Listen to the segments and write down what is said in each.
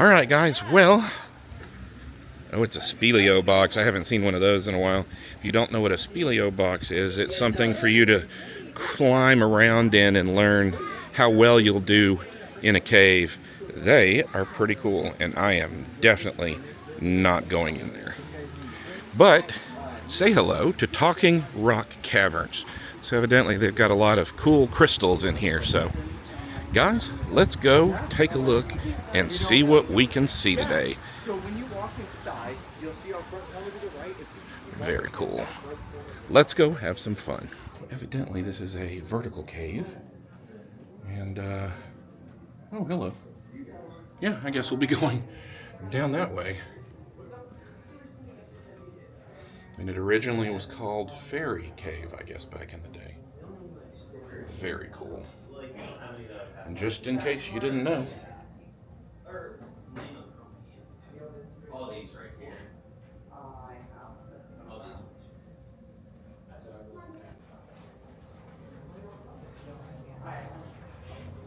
All right, guys. Well, oh, it's a speleo box. I haven't seen one of those in a while. If you don't know what a speleo box is, it's something for you to climb around in and learn how well you'll do in a cave. They are pretty cool, and I am definitely not going in there. But say hello to Talking Rock Caverns. So evidently they've got a lot of cool crystals in here. So guys, let's go take a look and see what we can see today. Very cool. Let's go have some fun. Evidently this is a vertical cave. And, oh, hello. Yeah, I guess we'll be going down that way. And it originally was called Fairy Cave, I guess, back in the day. Very cool. And just in case you didn't know, all these right here.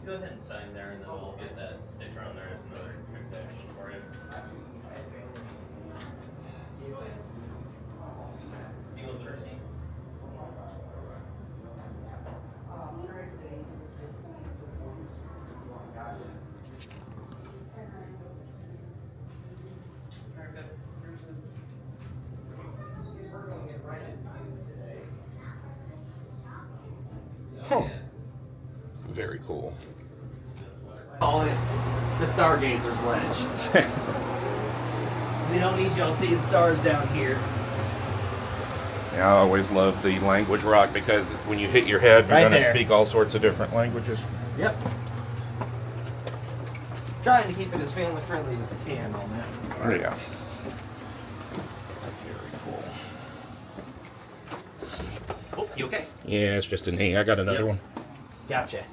Go ahead and sign there, and then we'll get that sticker on there as another transaction for you. Eagle jersey. huh. Very cool. Call it the Stargazer's Ledge. We don't need y'all seeing stars down here. Yeah, I always love the language rock because when you hit your head, you're Right going to there. speak all sorts of different languages. Yep. Trying to keep it as family friendly as we can on that. Oh, yeah. Very cool. Oh, you okay? Yeah, it's just a knee. I got another Yep. one. Gotcha.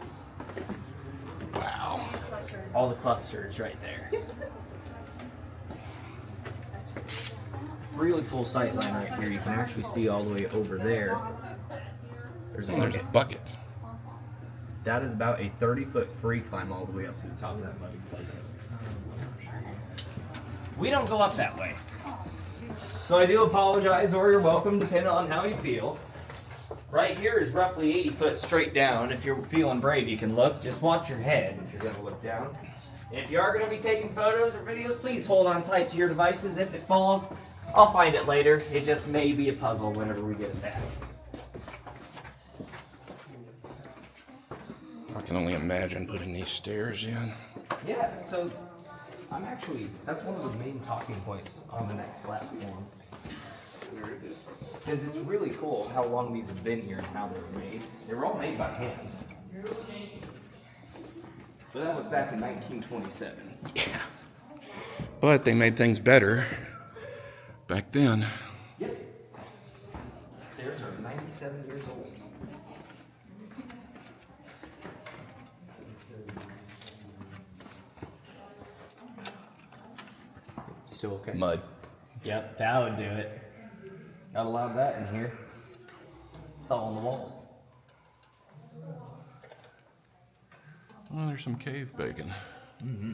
Wow. All the clusters right there. Really cool sight line right here. You can actually see all the way over there. There's a Oh, there's a bucket. bucket. That is about a 30-foot free climb all the way up to the top of that muddy place. We don't go up that way. So I do apologize, or you're welcome, depending on how you feel. Right here is roughly 80 foot straight down. If you're feeling brave, you can look. Just watch your head if you're going to look down. And if you are going to be taking photos or videos, please hold on tight to your devices. If it falls, I'll find it later. It just may be a puzzle whenever we get it back. I can only imagine putting these stairs in. Yeah, so that's one of the main talking points on the next platform. Because it's really cool how long these have been here and how they were made. They were all made by hand. But that was back in 1927. Yeah. But they made things better back then. Yep. Stairs are 97 years old. Still okay? Mud. Yep, that would do it. Gotta allow that in here. It's all on the walls. Well, there's some cave bacon. Mm-hmm.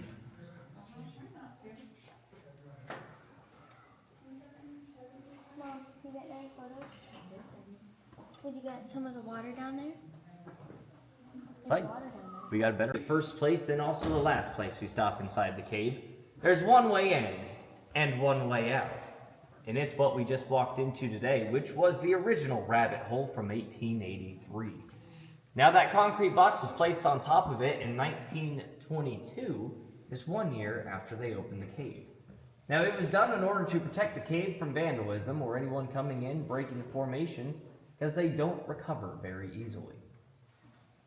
Mom, did you get any photos? Did you get some of the water down there? It's like Water down there. we got a better first place and also the last place we stop inside the cave. There's one way in and one way out. And it's what we just walked into today, which was the original rabbit hole from 1883. Now that concrete box was placed on top of it in 1922, just 1 year after they opened the cave. Now it was done in order to protect the cave from vandalism or anyone coming in breaking the formations, because they don't recover very easily.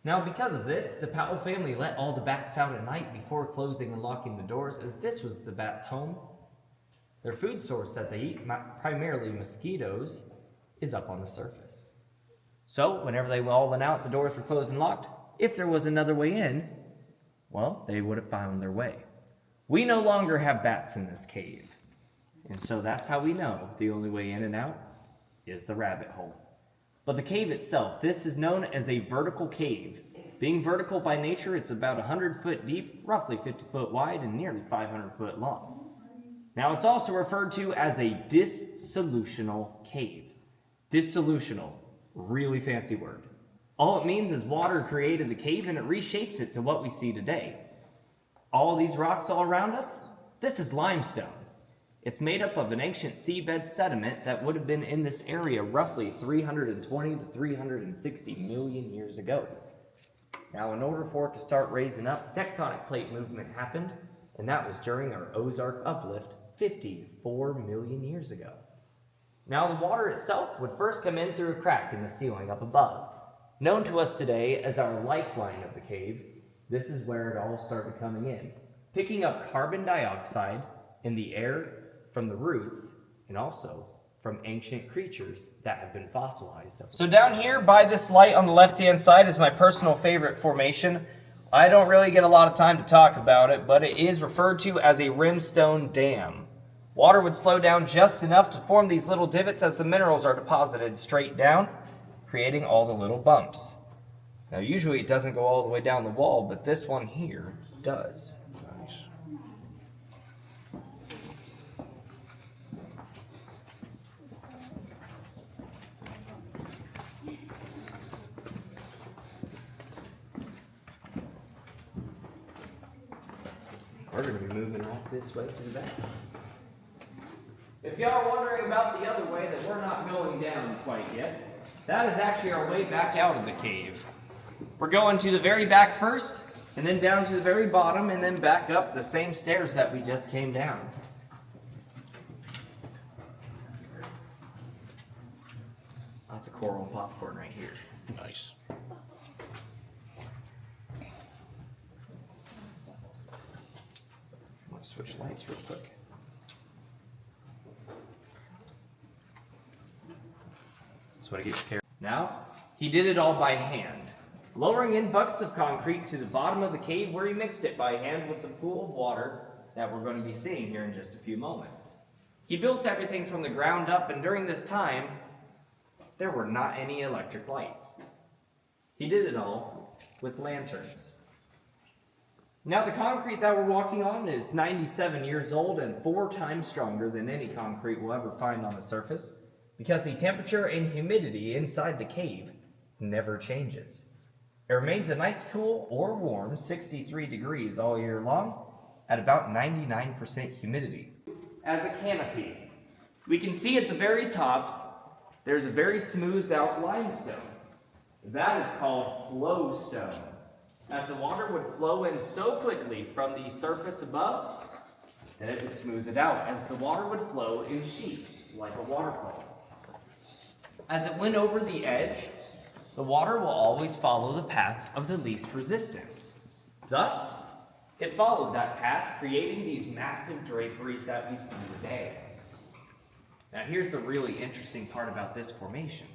Now because of this, the Powell family let all the bats out at night before closing and locking the doors, as this was the bats' home. Their food source that they eat, primarily mosquitoes, is up on the surface. So whenever they all went out, the doors were closed and locked. If there was another way in, well, they would have found their way. We no longer have bats in this cave. And so that's how we know the only way in and out is the rabbit hole. But the cave itself, this is known as a vertical cave. Being vertical by nature, it's about 100 foot deep, roughly 50 foot wide, and nearly 500 foot long. Now, it's also referred to as a dissolutional cave. Dissolutional, really fancy word. All it means is water created the cave and it reshapes it to what we see today. All these rocks all around us, this is limestone. It's made up of an ancient seabed sediment that would have been in this area roughly 320 to 360 million years ago. Now, in order for it to start raising up, tectonic plate movement happened, and that was during our Ozark uplift 54 million years ago. Now, the water itself would first come in through a crack in the ceiling up above. Known to us today as our lifeline of the cave, this is where it all started coming in, picking up carbon dioxide in the air from the roots and also from ancient creatures that have been fossilized. So down here by this light on the left-hand side is my personal favorite formation. I don't really get a lot of time to talk about it, but it is referred to as a rimstone dam. Water would slow down just enough to form these little divots as the minerals are deposited straight down, creating all the little bumps. Now usually it doesn't go all the way down the wall, but this one here does. Nice. We're going to be moving off this way to the back. If y'all are wondering about the other way that we're not going down quite yet, that is actually our way back out of the cave. We're going to the very back first, and then down to the very bottom, and then back up the same stairs that we just came down. Lots of coral and popcorn right here. Nice. I'm going to switch lights real quick. That's what I get to carry. Now, he did it all by hand, lowering in buckets of concrete to the bottom of the cave where he mixed it by hand with the pool of water that we're going to be seeing here in just a few moments. He built everything from the ground up, and during this time, there were not any electric lights. He did it all with lanterns. Now, the concrete that we're walking on is 97 years old and 4 times stronger than any concrete we'll ever find on the surface, because the temperature and humidity inside the cave never changes. It remains a nice cool or warm 63 degrees all year long at about 99% humidity. As a canopy, we can see at the very top, there's a very smoothed out limestone. That is called flowstone, as the water would flow in so quickly from the surface above that it would smooth it out, as the water would flow in sheets like a waterfall. As it went over the edge, the water will always follow the path of the least resistance. Thus, it followed that path, creating these massive draperies that we see today. Now here's the really interesting part about this formation.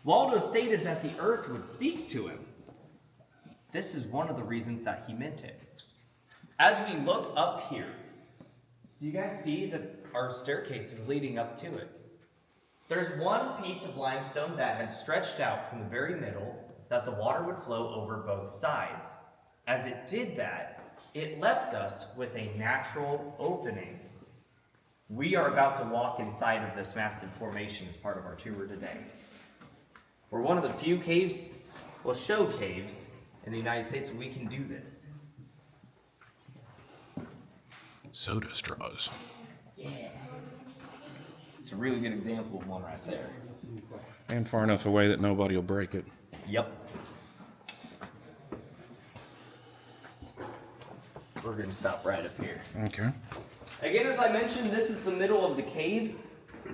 Waldo stated that the earth would speak to him. This is one of the reasons that he meant it. As we look up here, do you guys see that our staircase is leading up to it? There's one piece of limestone that had stretched out from the very middle that the water would flow over both sides. As it did that, it left us with a natural opening. We are about to walk inside of this massive formation as part of our tour today. We're one of the few caves, well, show caves in the United States where we can do this. Soda straws. Yeah. It's a really good example of one right there. And far enough away that nobody will break it. Yep. We're going to stop right up here. Okay. Again, as I mentioned, this is the middle of the cave,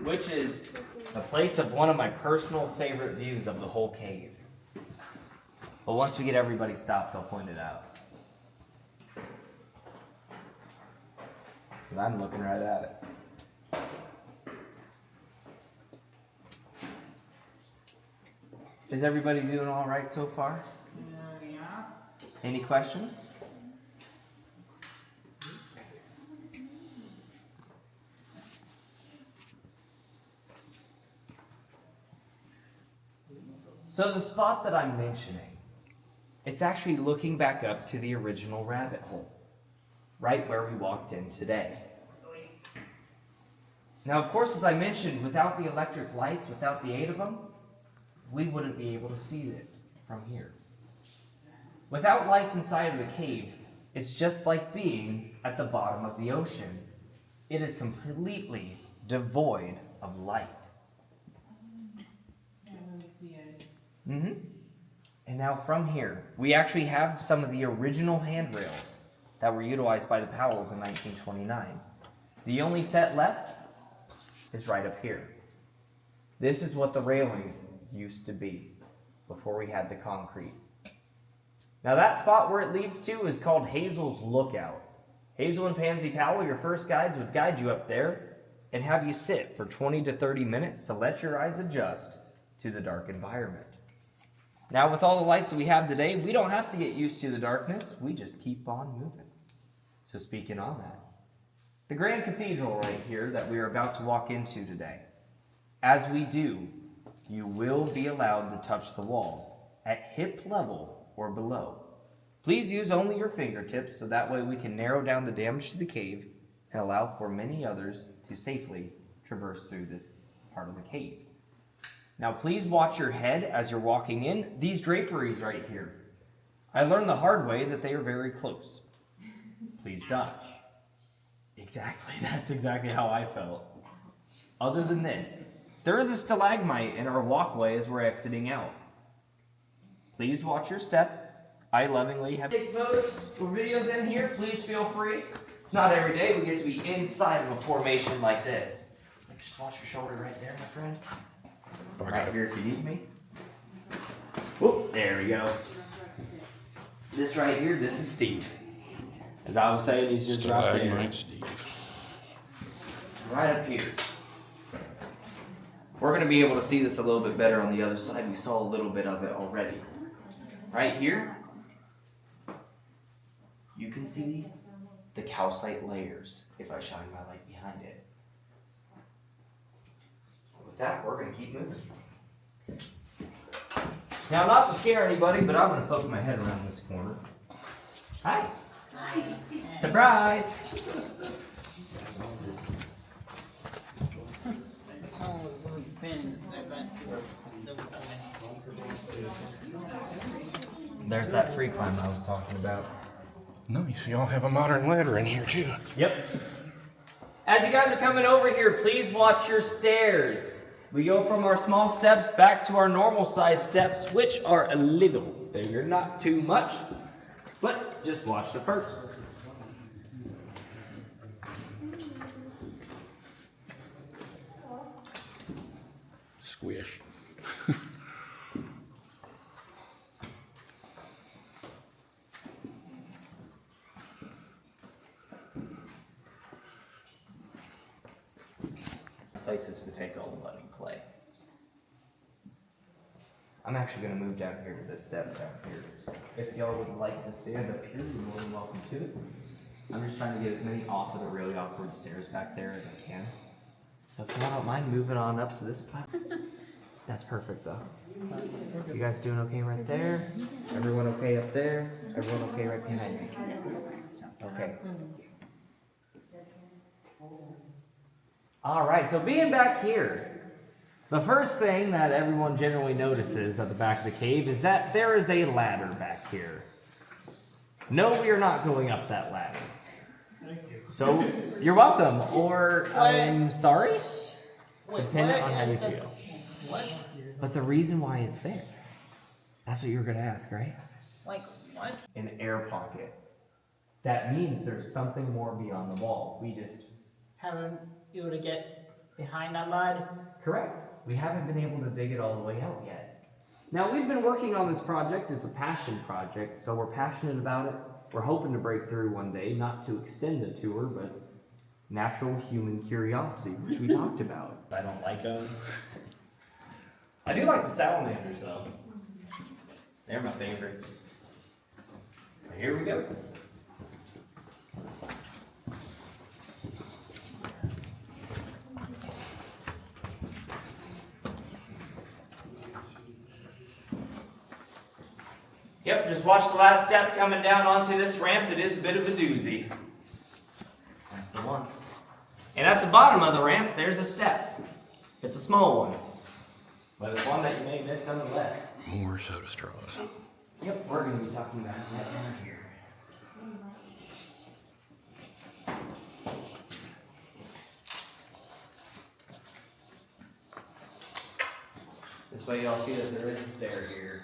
which is a place of one of my personal favorite views of the whole cave. But once we get everybody stopped, I'll point it out. 'Cause I'm looking right at it. Is everybody doing all right so far? Yeah. Any questions? So the spot that I'm mentioning, It's actually looking back up to the original rabbit hole, right where we walked in today. Now, of course, as I mentioned, without the electric lights, without the aid of them, we wouldn't be able to see it from here. Without lights inside of the cave, it's just like being at the bottom of the ocean. It is completely devoid of light. And now from here, we actually have some of the original handrails that were utilized by the Powells in 1929. The only set left is right up here. This is what the railings used to be before we had the concrete. Now that spot where it leads to is called Hazel's Lookout. Hazel and Pansy Powell, your first guides, would guide you up there and have you sit for 20 to 30 minutes to let your eyes adjust to the dark environment. Now with all the lights that we have today, we don't have to get used to the darkness, we just keep on moving. So speaking on that, the Grand Cathedral right here that we are about to walk into today. As we do, you will be allowed to touch the walls at hip level or below. Please use only your fingertips so that way we can narrow down the damage to the cave and allow for many others to safely traverse through this part of the cave. Now please watch your head as you're walking in. These draperies right here, I learned the hard way that they are very close. Please dodge. Exactly, that's exactly how I felt. Other than this, there is a stalagmite in our walkway as we're exiting out. Please watch your step. I lovingly have take photos or videos in here. Please feel free. It's not every day we get to be inside of a formation like this. Just watch your shoulder right there, my friend. Right here if you need me. Whoop, there we go. This right here, this is Steve. As I was saying, he's just right there. Steve. Right up here. We're going to be able to see this a little bit better on the other side. We saw a little bit of it already. Right here, you can see the calcite layers if I shine my light behind it. With that, we're going to keep moving. Now, not to scare anybody, but I'm going to poke my head around this corner. Hi. Hi. Surprise. Someone was really thin. There's that free climb I was talking about. Nice. Y'all have a modern ladder in here too. Yep. As you guys are coming over here, please watch your stairs. We go from our small steps back to our normal size steps, which are a little bigger, not too much, but just watch the first. Squish. Places to take all the mud and clay. I'm actually going to move down here to this step down here. If y'all would like to stand up here, you're more than welcome to it. I'm just trying to get as many off of the really awkward stairs back there as I can. So if y'all don't mind moving on up to this platform. That's perfect though. You guys doing okay right there? Everyone okay up there? Everyone okay right behind me? Okay. Alright, so being back here, the first thing that everyone generally notices at the back of the cave is that there is a ladder back here. No, we are not going up that ladder. So, you're welcome, or I'm sorry, depending on how you feel. What? But the reason why it's there, that's what you're going to ask, right? Like what? An air pocket. That means there's something more beyond the wall. We just... Haven't you able to get behind that mud? Correct. We haven't been able to dig it all the way out yet. Now, we've been working on this project. It's a passion project, so we're passionate about it. We're hoping to break through one day, not to extend the tour, but natural human curiosity, which we talked about. I don't like them. I do like the salamanders, though. They're my favorites. Here we go. Yep, just watch the last step coming down onto this ramp. It is a bit of a doozy. That's the one. And at the bottom of the ramp, there's a step. It's a small one, but it's one that you may miss nonetheless. More soda straws. Yep, we're going to be talking about that down here. This way y'all see that there is a stair here.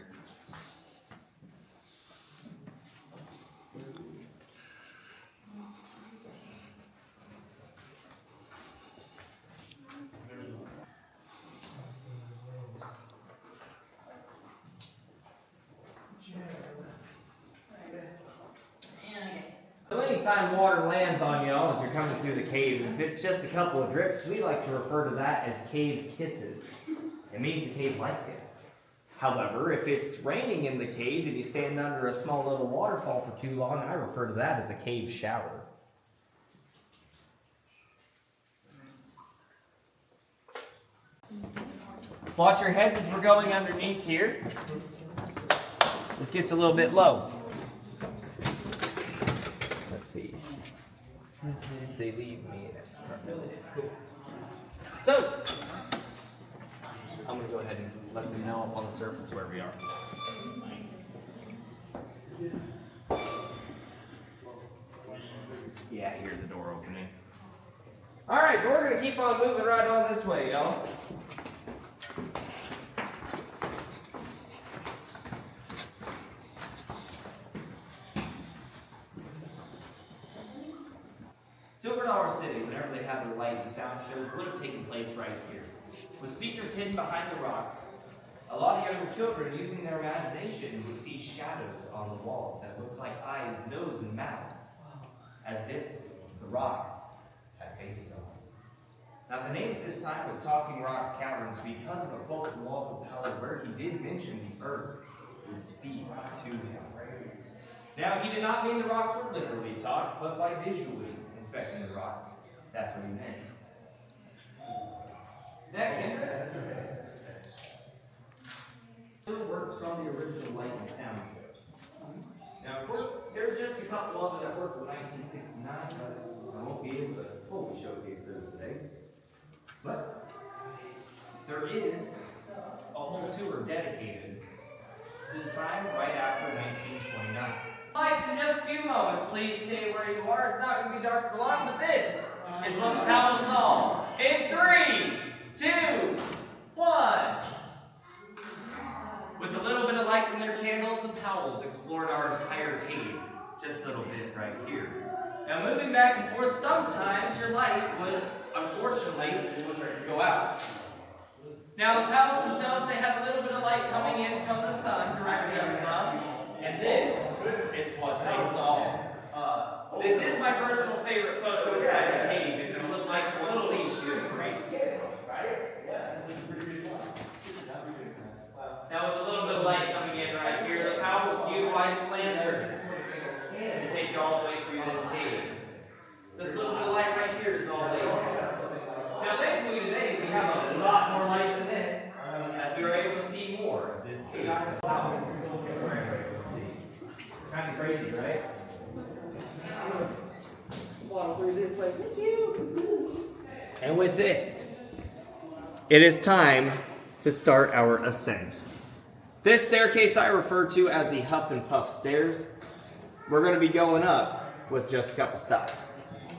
So anytime water lands on y'all as you're coming through the cave, if it's just a couple of drips, we like to refer to that as cave kisses. It means the cave likes you. However, if it's raining in the cave and you stand under a small little waterfall for too long, I refer to that as a cave shower. Watch your heads as we're going underneath here. This gets a little bit low. Let's see. They leave me. Cool. So, I'm going to go ahead and let them know up on the surface where we are. Yeah, I hear the door opening. Alright, so we're going to keep on moving right on this way, y'all. Silver Dollar City, whenever they had their light and sound shows, would have taken place right here. With speakers hidden behind the rocks, a lot of younger children, using their imagination, would see shadows on the walls that looked like eyes, nose, and mouths, as if the rocks had faces on them. Now, the name at this time was Talking Rocks Caverns because of a quote from Walter Powell where he did mention the earth would speak to him. Now, he did not mean the rocks were literally talked, but by visually inspecting the rocks. That's what he meant. Is that Kendra? That's okay. Still works from the original light and sound shows. Now, of course, there's just a couple of them that worked in 1969, but I won't be able to fully showcase those today. But there is a whole tour dedicated to the time right after 1929. Lights in just a few moments. Please stay where you are. It's not going to be dark for long, but this is what the Powell saw. In 3, 2, 1. With a little bit of light from their candles, the Powells explored our entire cave. Just a little bit right here. Now moving back and forth, sometimes your light would, unfortunately, go out. Now the Powells themselves, they had a little bit of light coming in from the sun directly up above. And this is what they saw. This is my personal favorite photo inside the cave. If it looked like one, please feel free. Now with a little bit of light coming in right here, the Powells utilized lanterns to take you all the way through this cave. This little bit of light right here is all they have. Now thankfully today we have a lot more light than this, as we are able to see more of this cave. Kind of crazy, right? Waddle through this way. Thank you. And with this, it is time to start our ascent. This staircase I refer to as the Huff and Puff Stairs. We're going to be going up with just a couple stops.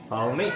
Follow me.